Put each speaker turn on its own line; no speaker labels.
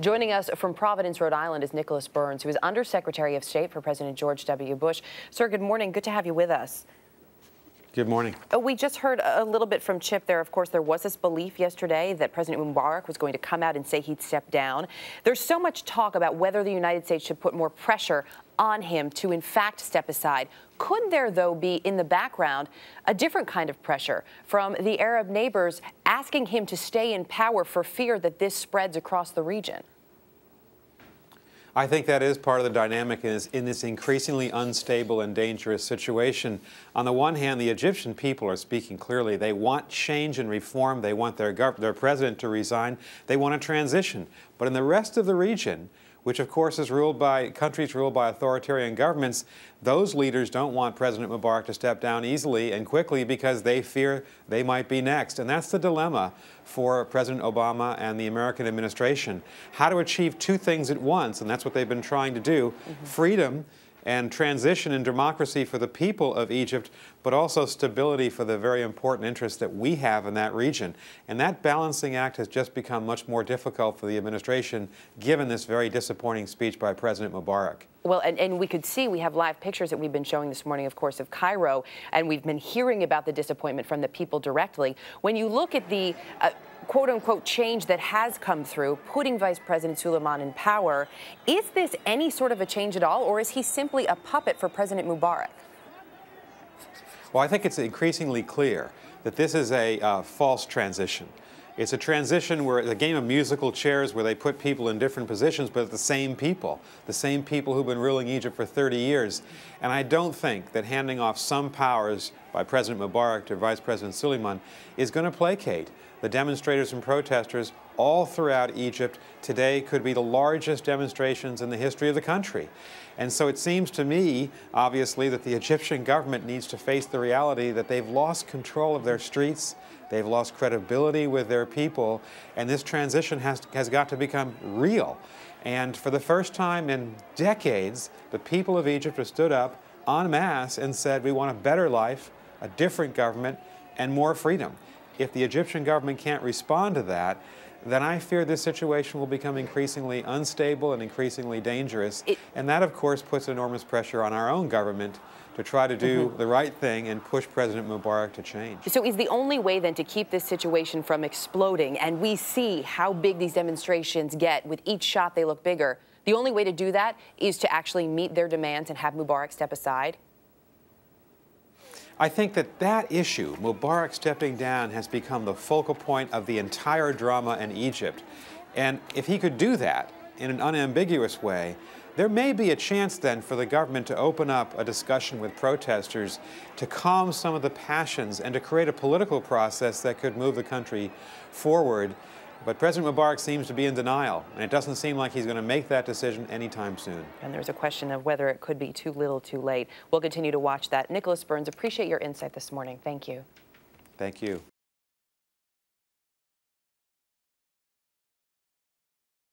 Joining us from Providence, Rhode Island is Nicholas Burns, who is Undersecretary of State for President George W. Bush. Sir, good morning. Good to have you with us.
Good morning.
We just heard a little bit from Chip there. Of course, there was this belief yesterday that President Mubarak was going to come out and say he'd step down. There's so much talk about whether the United States should put more pressure on him to, in fact, step aside. Could there, though, be in the background a different kind of pressure from the Arab neighbors asking him to stay in power for fear that this spreads across the region?
I think that is part of the dynamic in this increasingly unstable and dangerous situation. On the one hand, the Egyptian people are speaking clearly. They want change and reform. They want their president to resign. They want a transition. But in the rest of the region, which of course is ruled by countries ruled by authoritarian governments, those leaders don't want President Mubarak to step down easily and quickly because they fear they might be next. And that's the dilemma for President Obama and the American administration. How to achieve two things at once, and that's what they've been trying to do. Freedom and transition and democracy for the people of Egypt, but also stability for the very important interests that we have in that region. And that balancing act has just become much more difficult for the administration, given this very disappointing speech by President Mubarak.
Well, and we could see, we have live pictures that we've been showing this morning, of course, of Cairo, and we've been hearing about the disappointment from the people directly. When you look at the quote-unquote change that has come through, putting Vice President Suleiman in power, is this any sort of a change at all, or is he simply a puppet for President Mubarak?
Well, I think it's increasingly clear that this is a false transition. It's a transition where it's a game of musical chairs where they put people in different positions, but the same people who've been ruling Egypt for 30 years. And I don't think that handing off some powers by President Mubarak to Vice President Suleiman is going to placate the demonstrators and protesters all throughout Egypt. Today could be the largest demonstrations in the history of the country. And so it seems to me, obviously, that the Egyptian government needs to face the reality that they've lost control of their streets, they've lost credibility with their people, and this transition has got to become real. And for the first time in decades, the people of Egypt have stood up en masse and said, we want a better life, a different government, and more freedom. If the Egyptian government can't respond to that, then I fear this situation will become increasingly unstable and increasingly dangerous. And that, of course, puts enormous pressure on our own government to try to do the right thing and push President Mubarak to change.
So is the only way then to keep this situation from exploding, and we see how big these demonstrations get, with each shot they look bigger, the only way to do that is to actually meet their demands and have Mubarak step aside?
I think that issue, Mubarak stepping down, has become the focal point of the entire drama in Egypt. And if he could do that in an unambiguous way, there may be a chance then for the government to open up a discussion with protesters to calm some of the passions and to create a political process that could move the country forward. But President Mubarak seems to be in denial, and it doesn't seem like he's going to make that decision anytime soon.
And there's a question of whether it could be too little too late. We'll continue to watch that. Nicholas Burns, appreciate your insight this morning. Thank you.
Thank you.